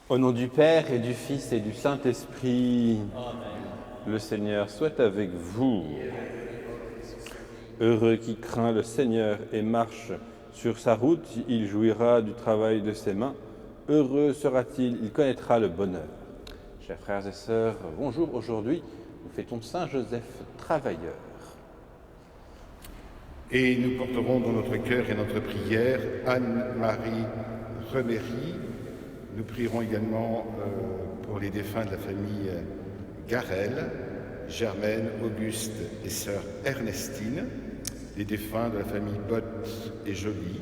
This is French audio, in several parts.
Au nom du Père et du Fils et du Saint-Esprit, le Seigneur soit avec vous. Heureux qui craint le Seigneur et marche sur sa route, il jouira du travail de ses mains. Heureux sera-t-il, il connaîtra le bonheur. Chers frères et sœurs, bonjour. Aujourd'hui, nous fêtons Saint Joseph Travailleur. Et nous porterons dans notre cœur et notre prière Anne-Marie Reméry. Nous prierons également pour les défunts de la famille Garel, Germaine, Auguste et sœur Ernestine, les défunts de la famille Bott et Joly,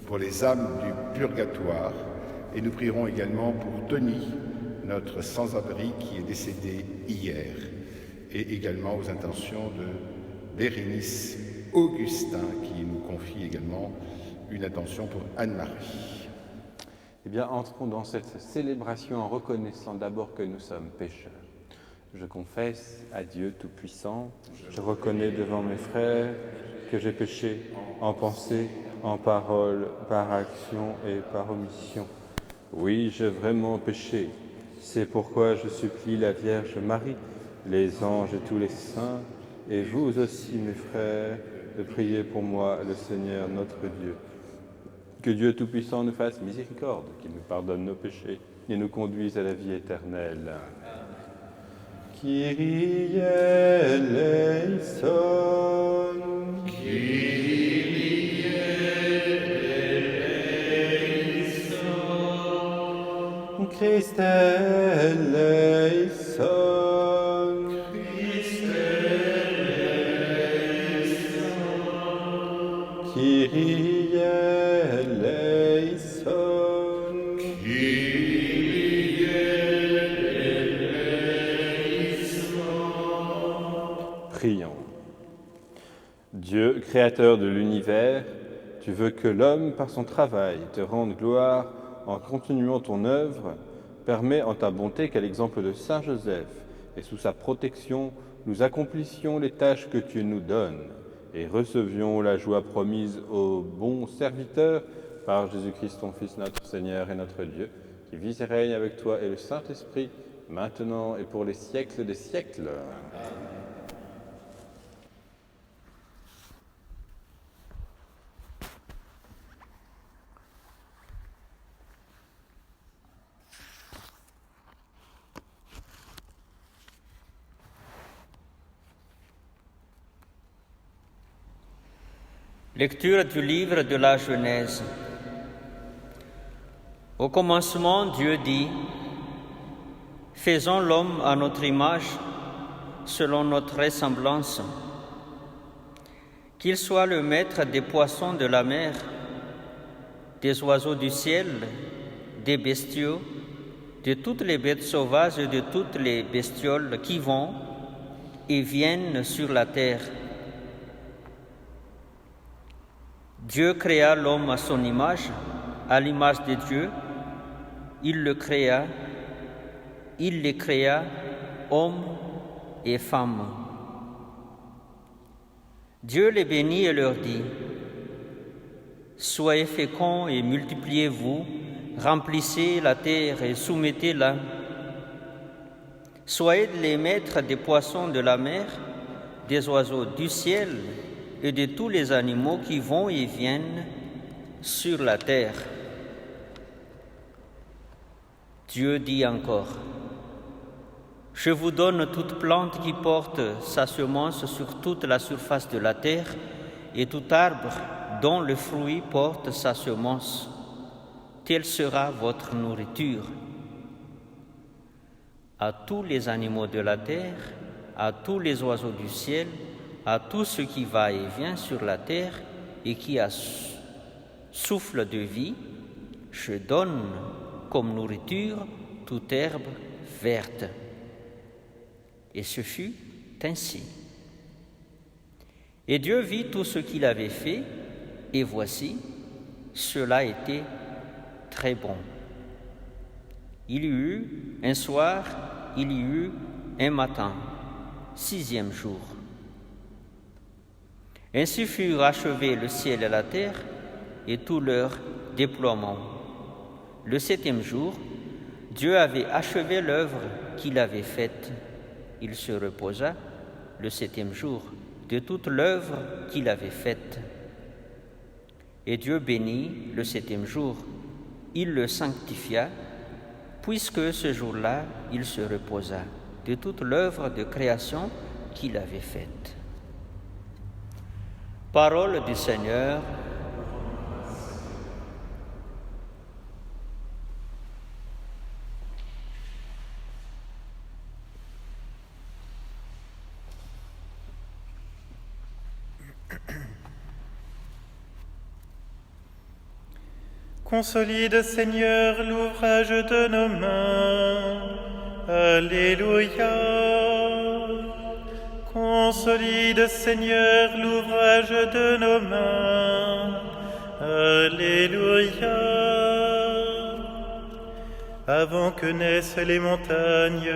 pour les âmes du purgatoire. Et nous prierons également pour Tony, notre sans-abri qui est décédé hier, et également aux intentions de Bérénice Augustin qui nous confie également une attention pour Anne-Marie. Eh bien, entrons dans cette célébration en reconnaissant d'abord que nous sommes pécheurs. Je confesse à Dieu Tout-Puissant, je reconnais devant mes frères que j'ai péché en pensée, en parole, par action et par omission. Oui, j'ai vraiment péché. C'est pourquoi je supplie la Vierge Marie, les anges et tous les saints, et vous aussi, mes frères, de prier pour moi, le Seigneur notre Dieu. Que Dieu Tout-Puissant nous fasse miséricorde, qu'il nous pardonne nos péchés et nous conduise à la vie éternelle. Kyrie eleison. Kyrie eleison. Christe eleison. Christe eleison. Kyrie Prions. Dieu, créateur de l'univers, tu veux que l'homme, par son travail, te rende gloire en continuant ton œuvre. Permets en ta bonté qu'à l'exemple de Saint Joseph et sous sa protection, nous accomplissions les tâches que tu nous donnes et recevions la joie promise aux bons serviteurs par Jésus-Christ, ton Fils, notre Seigneur et notre Dieu, qui vit et règne avec toi et le Saint-Esprit, maintenant et pour les siècles des siècles. Amen. Lecture du livre de la Genèse. Au commencement, Dieu dit : « Faisons l'homme à notre image, selon notre ressemblance. Qu'il soit le maître des poissons de la mer, des oiseaux du ciel, des bestiaux, de toutes les bêtes sauvages et de toutes les bestioles qui vont et viennent sur la terre. » Dieu créa l'homme à son image, à l'image de Dieu, il les créa, hommes et femmes. Dieu les bénit et leur dit : « Soyez féconds et multipliez-vous, remplissez la terre et soumettez-la. Soyez les maîtres des poissons de la mer, des oiseaux du ciel et de tous les animaux qui vont et viennent sur la terre. » Dieu dit encore : « Je vous donne toute plante qui porte sa semence sur toute la surface de la terre, et tout arbre dont le fruit porte sa semence. Telle sera votre nourriture. À tous les animaux de la terre, à tous les oiseaux du ciel, à tout ce qui va et vient sur la terre et qui a souffle de vie, je donne comme nourriture toute herbe verte. » Et ce fut ainsi. Et Dieu vit tout ce qu'il avait fait, et voici, cela était très bon. Il y eut un soir, il y eut un matin, 6e jour. Ainsi furent achevés le ciel et la terre et tout leur déploiement. Le 7e jour, Dieu avait achevé l'œuvre qu'il avait faite. Il se reposa le 7e jour de toute l'œuvre qu'il avait faite. Et Dieu bénit le 7e jour. Il le sanctifia, puisque ce jour-là, il se reposa de toute l'œuvre de création qu'il avait faite. Parole du Seigneur. Consolide, Seigneur, l'ouvrage de nos mains. Alléluia. Consolide, Seigneur, l'ouvrage de nos mains. Alléluia. Avant que naissent les montagnes,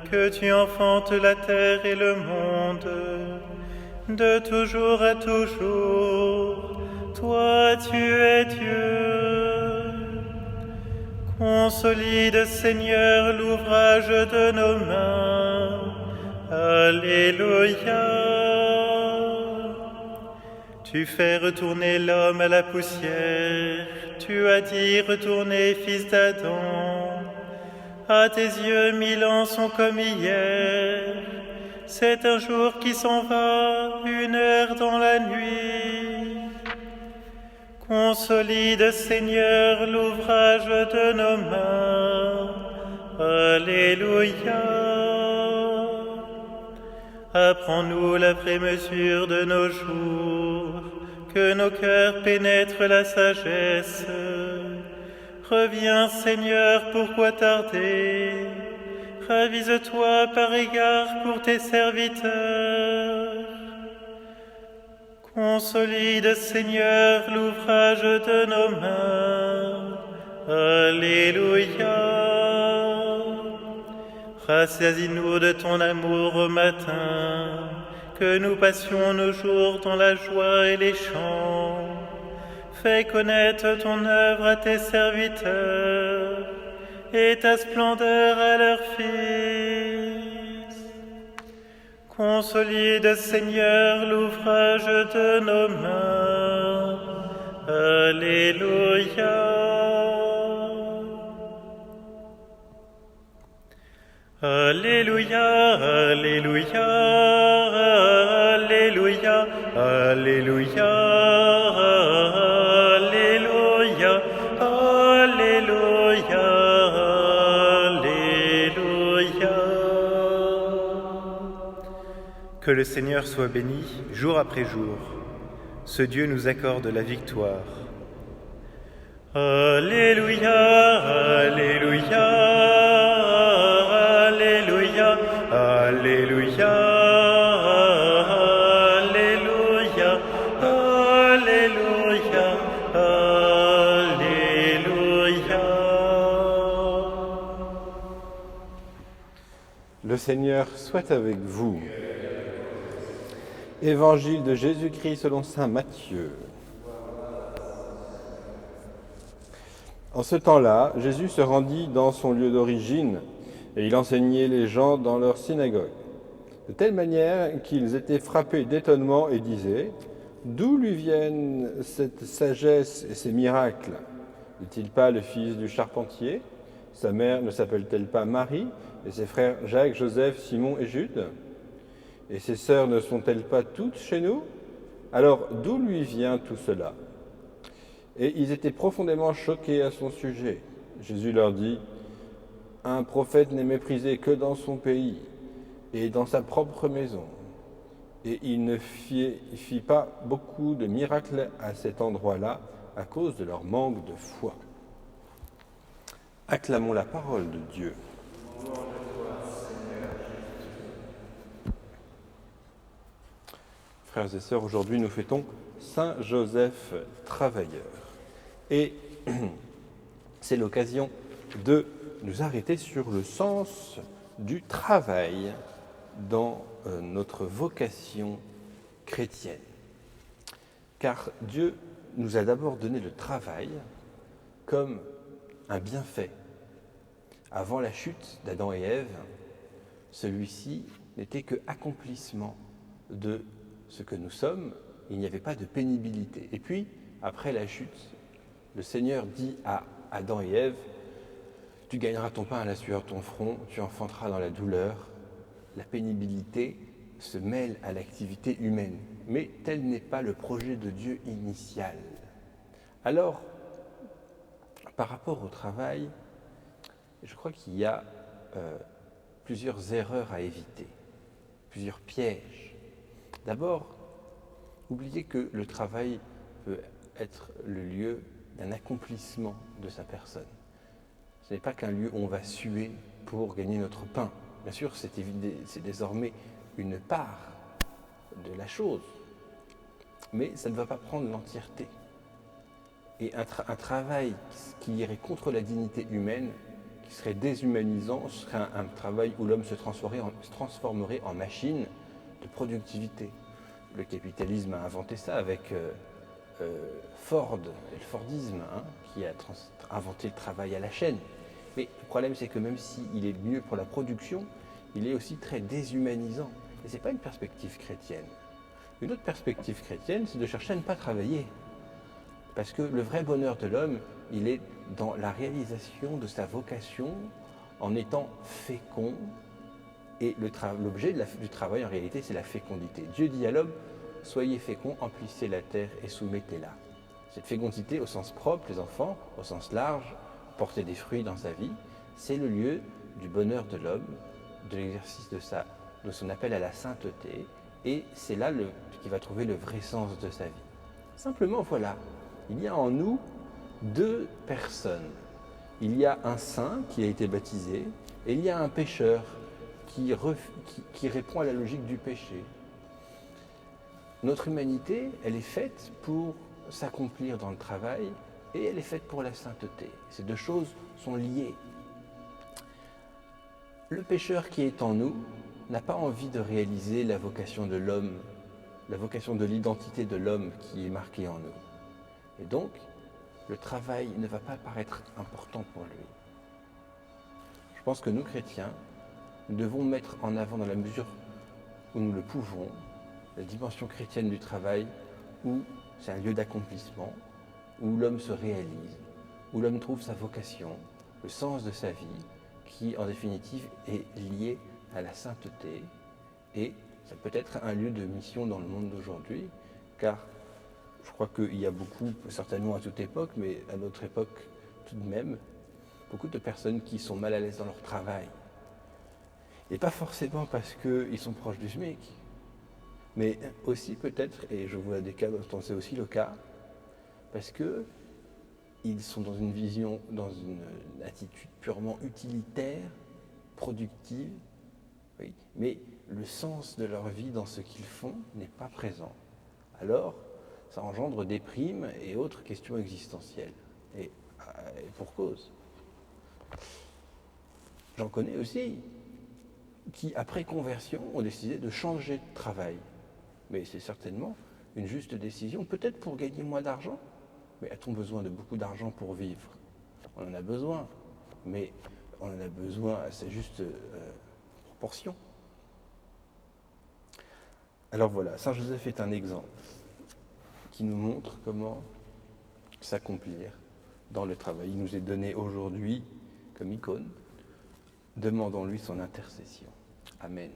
que tu enfantes la terre et le monde, de toujours à toujours, toi tu es Dieu. Consolide, Seigneur, l'ouvrage de nos mains. Alléluia. Tu fais retourner l'homme à la poussière. Tu as dit retournez, fils d'Adam. À tes yeux, 1000 ans sont comme hier. C'est un jour qui s'en va, 1 heure dans la nuit. Consolide, Seigneur, l'ouvrage de nos mains. Alléluia. Apprends-nous la vraie mesure de nos jours, que nos cœurs pénètrent la sagesse. Reviens, Seigneur, pourquoi tarder? Ravise-toi par égard pour tes serviteurs. Consolide, Seigneur, l'ouvrage de nos mains. Alléluia. Rassasie-nous de ton amour au matin, que nous passions nos jours dans la joie et les chants. Fais connaître ton œuvre à tes serviteurs et ta splendeur à leurs fils. Consolide, Seigneur, l'ouvrage de nos mains. Alléluia. Alléluia, Alléluia, Alléluia, Alléluia, Alléluia, Alléluia, Alléluia. Que le Seigneur soit béni jour après jour. Ce Dieu nous accorde la victoire. Alléluia, Alléluia. Alléluia, Alléluia, Alléluia, Alléluia. Le Seigneur soit avec vous. Évangile de Jésus-Christ selon saint Matthieu. En ce temps-là, Jésus se rendit dans son lieu d'origine et il enseignait les gens dans leur synagogue, de telle manière qu'ils étaient frappés d'étonnement et disaient « D'où lui viennent cette sagesse et ces miracles? N'est-il pas le fils du charpentier? Sa mère ne s'appelle-t-elle pas Marie? Et ses frères Jacques, Joseph, Simon et Jude? Et ses sœurs ne sont-elles pas toutes chez nous? Alors d'où lui vient tout cela ?» Et ils étaient profondément choqués à son sujet. Jésus leur dit « Un prophète n'est méprisé que dans son pays et dans sa propre maison. » Et il ne fit pas beaucoup de miracles à cet endroit-là à cause de leur manque de foi. Acclamons la parole de Dieu. Frères et sœurs, aujourd'hui nous fêtons Saint Joseph Travailleur. Et c'est l'occasion de nous arrêter sur le sens du travail dans notre vocation chrétienne. Car Dieu nous a d'abord donné le travail comme un bienfait, Avant la chute d'Adam et Ève, celui-ci n'était que accomplissement de ce que nous sommes. Il n'y avait pas de pénibilité. Et puis, après la chute, le Seigneur dit à Adam et Ève, « Tu gagneras ton pain à la sueur de ton front, tu enfanteras dans la douleur. » La pénibilité se mêle à l'activité humaine. Mais tel n'est pas le projet de Dieu initial. Alors, par rapport au travail, je crois qu'il y a plusieurs erreurs à éviter, plusieurs pièges. D'abord, oubliez que le travail peut être le lieu d'un accomplissement de sa personne. Ce n'est pas qu'un lieu où on va suer pour gagner notre pain. Bien sûr, c'est désormais une part de la chose, mais ça ne va pas prendre l'entièreté. Et un travail qui irait contre la dignité humaine, qui serait déshumanisant, serait un travail où l'homme se transformerait en machine de productivité. Le capitalisme a inventé ça avec Ford, et le Fordisme, qui a inventé le travail à la chaîne. Mais le problème, c'est que même s'il est mieux pour la production, il est aussi très déshumanisant. Et ce n'est pas une perspective chrétienne. Une autre perspective chrétienne, c'est de chercher à ne pas travailler. Parce que le vrai bonheur de l'homme, il est dans la réalisation de sa vocation en étant fécond. Et l'objet du travail, en réalité, c'est la fécondité. Dieu dit à l'homme, soyez féconds, emplissez la terre et soumettez-la. Cette fécondité au sens propre, les enfants, au sens large, porter des fruits dans sa vie, c'est le lieu du bonheur de l'homme, de l'exercice de son appel à la sainteté, et c'est là qu'il va trouver le vrai sens de sa vie. Simplement, voilà, il y a en nous deux personnes. Il y a un saint qui a été baptisé, et il y a un pécheur qui répond à la logique du péché. Notre humanité, elle est faite pour s'accomplir dans le travail et elle est faite pour la sainteté. Ces deux choses sont liées. Le pécheur qui est en nous n'a pas envie de réaliser la vocation de l'homme, la vocation de l'identité de l'homme qui est marquée en nous. Et donc, le travail ne va pas paraître important pour lui. Je pense que nous, chrétiens, nous devons mettre en avant, dans la mesure où nous le pouvons, la dimension chrétienne du travail, où c'est un lieu d'accomplissement, où l'homme se réalise, où l'homme trouve sa vocation, le sens de sa vie, qui en définitive est lié à la sainteté. Et ça peut être un lieu de mission dans le monde d'aujourd'hui, car je crois qu'il y a beaucoup, certainement à toute époque, mais à notre époque tout de même, beaucoup de personnes qui sont mal à l'aise dans leur travail. Et pas forcément parce qu'ils sont proches du SMIC, mais aussi peut-être, et je vois des cas dont c'est aussi le cas, parce qu'ils sont dans une vision, dans une attitude purement utilitaire, productive, oui, mais le sens de leur vie dans ce qu'ils font n'est pas présent. Alors, ça engendre des primes et autres questions existentielles. Et pour cause. J'en connais aussi qui, après conversion, ont décidé de changer de travail. Mais c'est certainement une juste décision, peut-être pour gagner moins d'argent. Mais a-t-on besoin de beaucoup d'argent pour vivre? On en a besoin, mais on en a besoin à sa juste proportion. Alors voilà, Saint Joseph est un exemple qui nous montre comment s'accomplir dans le travail. Il nous est donné aujourd'hui comme icône. Demandons-lui son intercession. Amen.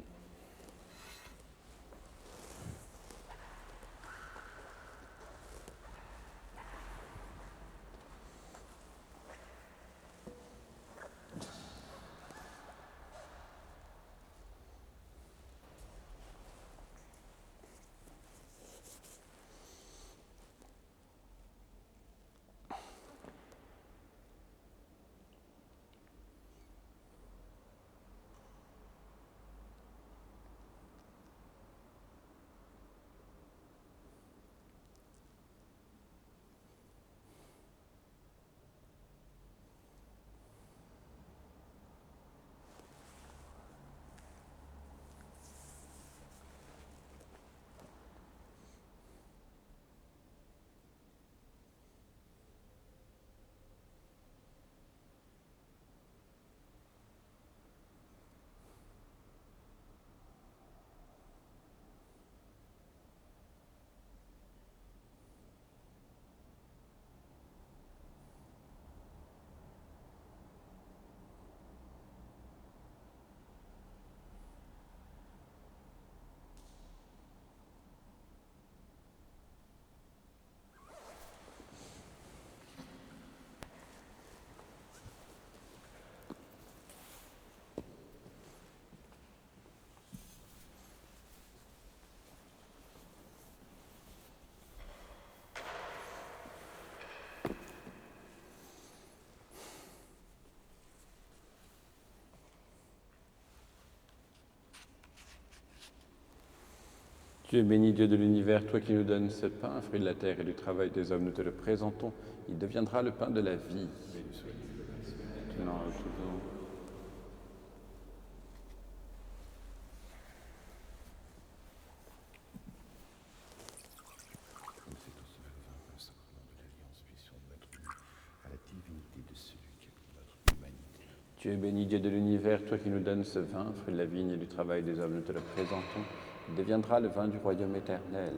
Tu es béni, Dieu de l'univers, toi qui nous donnes ce pain, fruit de la terre et du travail des hommes, nous te le présentons. Il deviendra le pain de la vie. Maintenant, toujours. Tu es béni, Dieu de l'univers, toi qui nous donnes ce vin, fruit de la vigne et du travail des hommes, nous te le présentons. Il deviendra le vin du royaume éternel.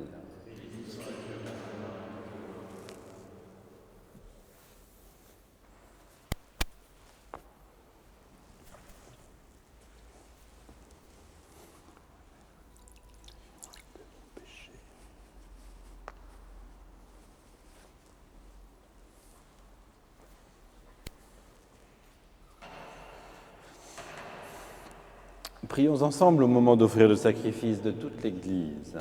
Prions ensemble au moment d'offrir le sacrifice de toute l'Église.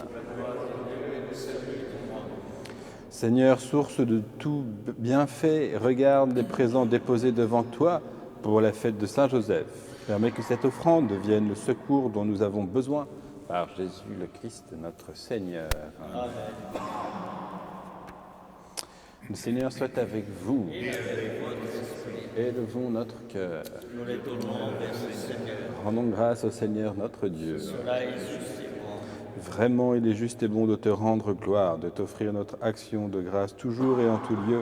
Seigneur, source de tout bienfait, regarde les présents déposés devant toi pour la fête de Saint-Joseph. Permets que cette offrande devienne le secours dont nous avons besoin par Jésus le Christ, notre Seigneur. Amen. Le Seigneur soit avec vous. Et avec votre esprit. Élevons notre cœur. Nous les tournons vers le Seigneur. Rendons grâce au Seigneur notre Dieu. Cela est juste et bon. Vraiment, il est juste et bon de te rendre gloire, de t'offrir notre action de grâce toujours et en tout lieu.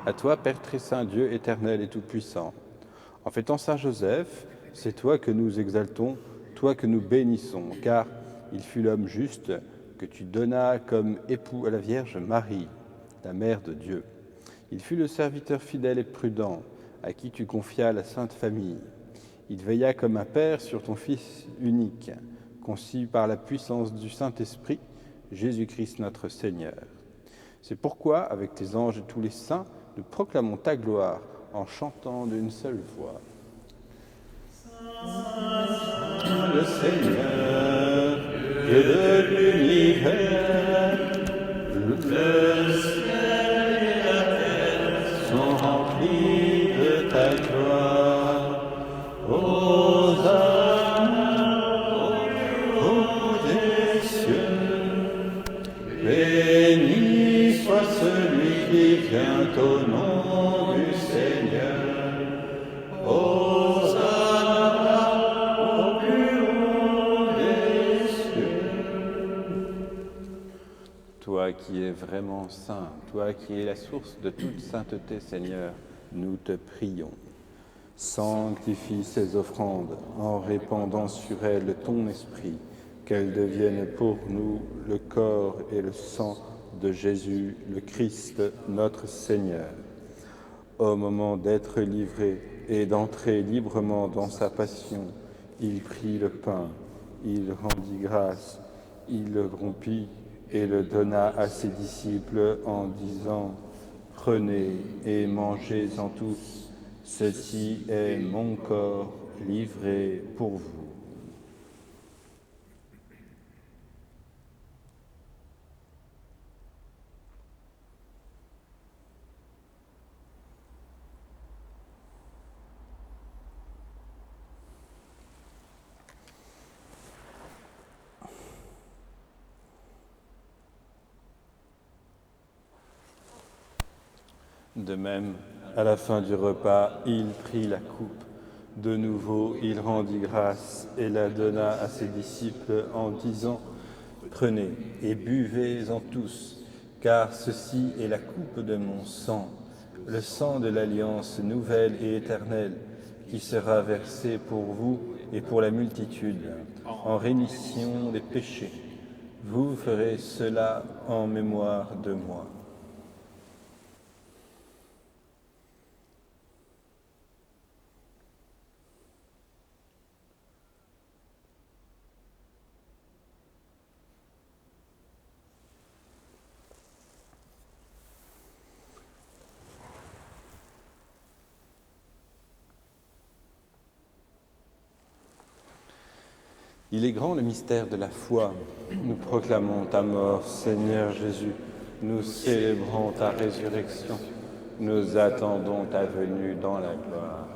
À toi, Père très saint, Dieu éternel et tout-puissant. En fêtant Saint Joseph, c'est toi que nous exaltons, toi que nous bénissons, car il fut l'homme juste que tu donnas comme époux à la Vierge Marie, la mère de Dieu. Il fut le serviteur fidèle et prudent, à qui tu confias la Sainte Famille. Il veilla comme un père sur ton Fils unique, conçu par la puissance du Saint-Esprit, Jésus-Christ notre Seigneur. C'est pourquoi, avec tes anges et tous les saints, nous proclamons ta gloire en chantant d'une seule voix. Le Seigneur, Dieu de l'univers, le ciel et la terre sont remplis de ta gloire. Hosanna au plus haut des cieux. Béni soit celui qui vient au nom du Seigneur. Toi qui es vraiment saint, toi qui es la source de toute sainteté, Seigneur, nous te prions. Sanctifie ces offrandes en répandant sur elles ton esprit, qu'elles deviennent pour nous le corps et le sang de Jésus, le Christ, notre Seigneur. Au moment d'être livré et d'entrer librement dans sa passion, il prit le pain, il rendit grâce, il le rompit et le donna à ses disciples en disant « Prenez et mangez-en tous, ceci est mon corps livré pour vous. » De même, à la fin du repas, il prit la coupe. De nouveau, il rendit grâce et la donna à ses disciples en disant « Prenez et buvez-en tous, car ceci est la coupe de mon sang, le sang de l'alliance nouvelle et éternelle, qui sera versé pour vous et pour la multitude, en rémission des péchés. Vous ferez cela en mémoire de moi. » Il est grand le mystère de la foi. Nous proclamons ta mort, Seigneur Jésus. Nous célébrons ta résurrection. Nous attendons ta venue dans la gloire.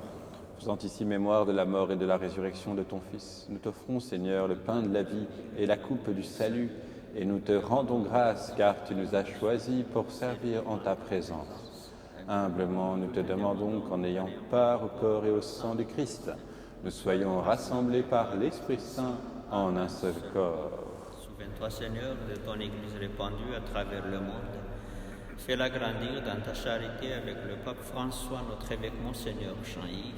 Faisant ici mémoire de la mort et de la résurrection de ton Fils, nous t'offrons, Seigneur, le pain de la vie et la coupe du salut, et nous te rendons grâce car tu nous as choisis pour servir en ta présence. Humblement, nous te demandons qu'en ayant part au corps et au sang du Christ, nous soyons rassemblés par l'Esprit Saint en un seul corps. Souviens-toi, Seigneur, de ton Église répandue à travers le monde. Fais-la grandir dans ta charité avec le pape François, notre évêque Monseigneur Jean-Yves,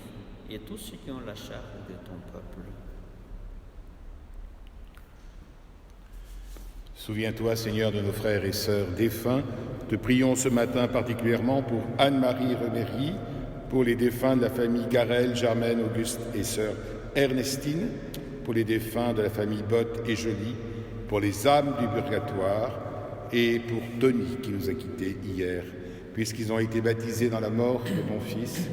et tous ceux qui ont la charge de ton peuple. Souviens-toi, Seigneur, de nos frères et sœurs défunts. Te prions ce matin particulièrement pour Anne-Marie Reméry, pour les défunts de la famille Garel, Germaine, Auguste et sœur Ernestine, pour les défunts de la famille Bott et Joly, pour les âmes du purgatoire et pour Tony qui nous a quittés hier. Puisqu'ils ont été baptisés dans la mort de ton Fils,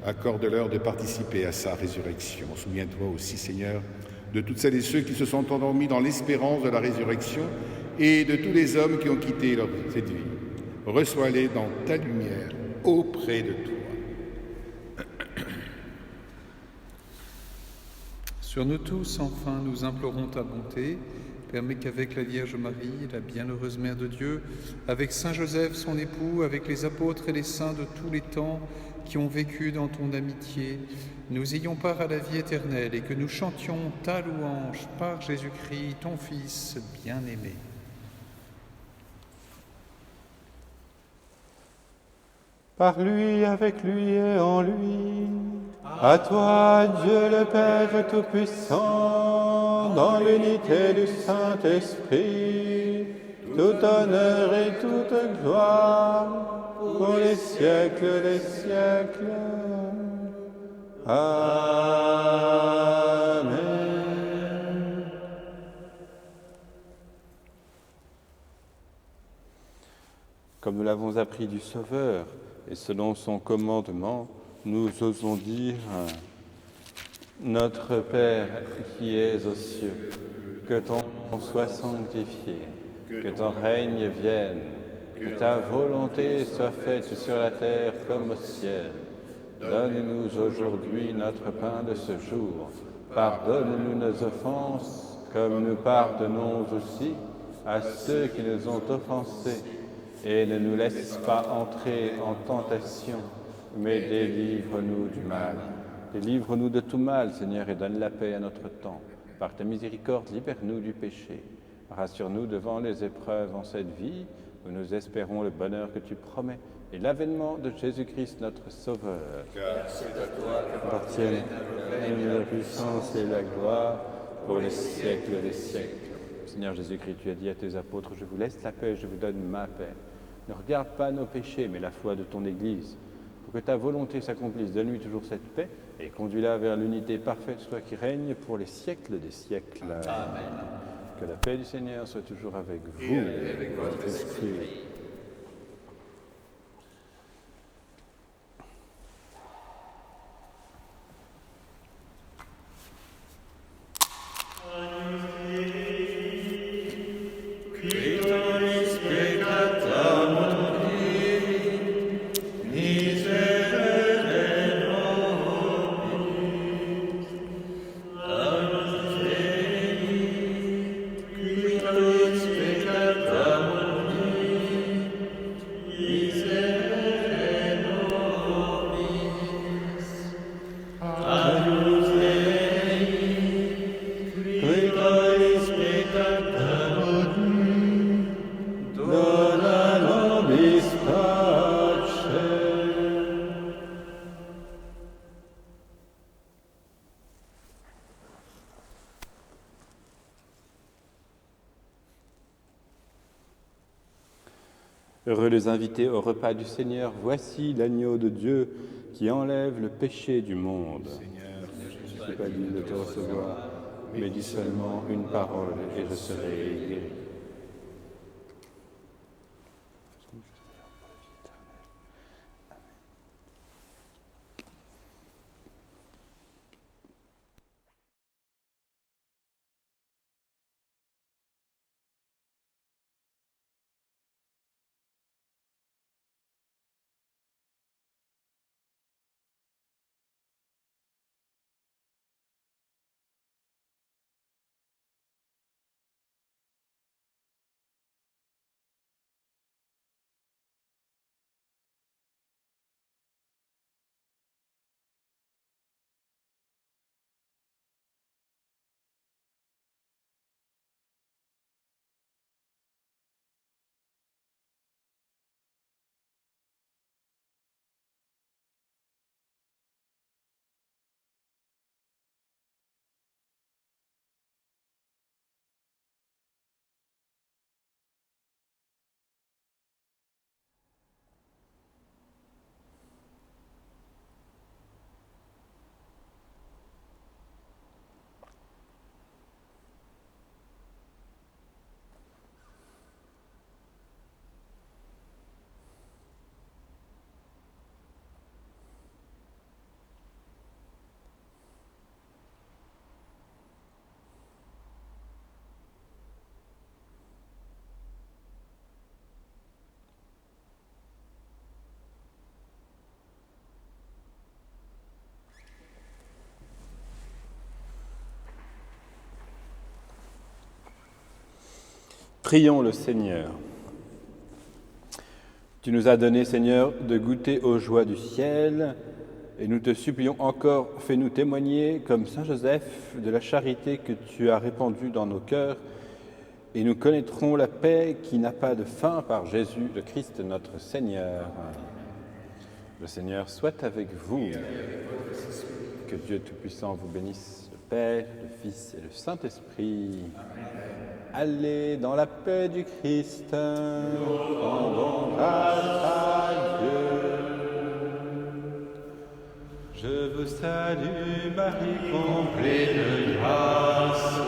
accorde-leur de participer à sa résurrection. Souviens-toi aussi, Seigneur, de toutes celles et ceux qui se sont endormis dans l'espérance de la résurrection et de tous les hommes qui ont quitté cette vie. Reçois-les dans ta lumière auprès de toi. Sur nous tous, enfin, nous implorons ta bonté. Permets qu'avec la Vierge Marie, la bienheureuse Mère de Dieu, avec Saint Joseph, son époux, avec les apôtres et les saints de tous les temps qui ont vécu dans ton amitié, nous ayons part à la vie éternelle et que nous chantions ta louange par Jésus-Christ, ton Fils bien-aimé. Par lui, avec lui et en lui, à toi, Dieu le Père Tout-Puissant, dans l'unité du Saint-Esprit, tout honneur et toute gloire, pour les siècles des siècles. Amen. Comme nous l'avons appris du Sauveur, et selon son commandement, nous osons dire « Notre Père qui es aux cieux, que ton nom soit sanctifié, que ton règne vienne, que ta volonté soit faite sur la terre comme au ciel. Donne-nous aujourd'hui notre pain de ce jour. Pardonne-nous nos offenses, comme nous pardonnons aussi à ceux qui nous ont offensés. Et ne nous laisse pas entrer en tentation, mais délivre-nous du mal. Délivre-nous de tout mal, Seigneur, et donne la paix à notre temps. Par ta miséricorde, libère-nous du péché. Rassure-nous devant les épreuves en cette vie, où nous espérons le bonheur que tu promets et l'avènement de Jésus-Christ, notre Sauveur. Car c'est à toi Appartiennent la puissance et la gloire pour les siècles des siècles. Seigneur Jésus-Christ, tu as dit à tes apôtres, je vous laisse la paix, je vous donne ma paix. Ne regarde pas nos péchés, mais la foi de ton Église. Pour que ta volonté s'accomplisse, donne-lui toujours cette paix et conduis-la vers l'unité parfaite, toi qui règnes pour les siècles des siècles. Amen. Que la paix du Seigneur soit toujours avec vous et avec votre esprit. Heureux les invités au repas du Seigneur, voici l'agneau de Dieu qui enlève le péché du monde. Seigneur, Je ne suis pas digne de te recevoir, mais dis seulement une parole et je serai guéri. Prions le Seigneur. Tu nous as donné, Seigneur, de goûter aux joies du ciel, et nous te supplions encore, fais-nous témoigner, comme Saint Joseph, de la charité que tu as répandue dans nos cœurs, et nous connaîtrons la paix qui n'a pas de fin par Jésus, le Christ notre Seigneur. Le Seigneur soit avec vous. Que Dieu Tout-Puissant vous bénisse, le Père, le Fils et le Saint-Esprit. Allez dans la paix du Christ. Rendons grâce à Dieu. Je vous salue, Marie, comblée de grâce.